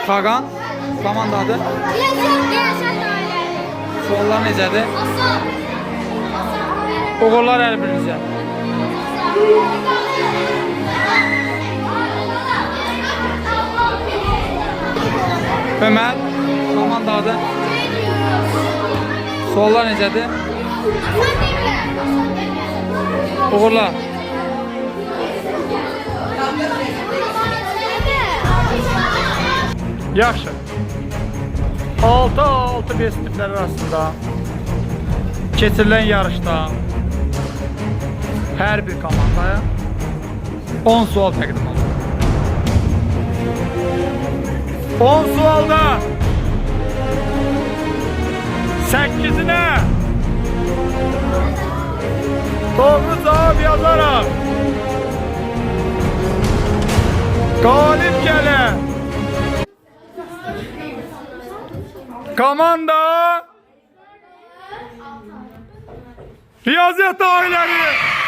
Xaqan komanda adı. Suallar necədir? Uğurlar hər birinizə. Ömər komanda adı. Suallar necədir? Uğurlar. Yaxşı. 6-6 B sinifləri arasında keçirilən yarışda hər bir komandaya 10 sual təqdim olunur. 10 sualda 8'ine doğru cevap yazarak galip gelen komanda Riyaziyyat aileleri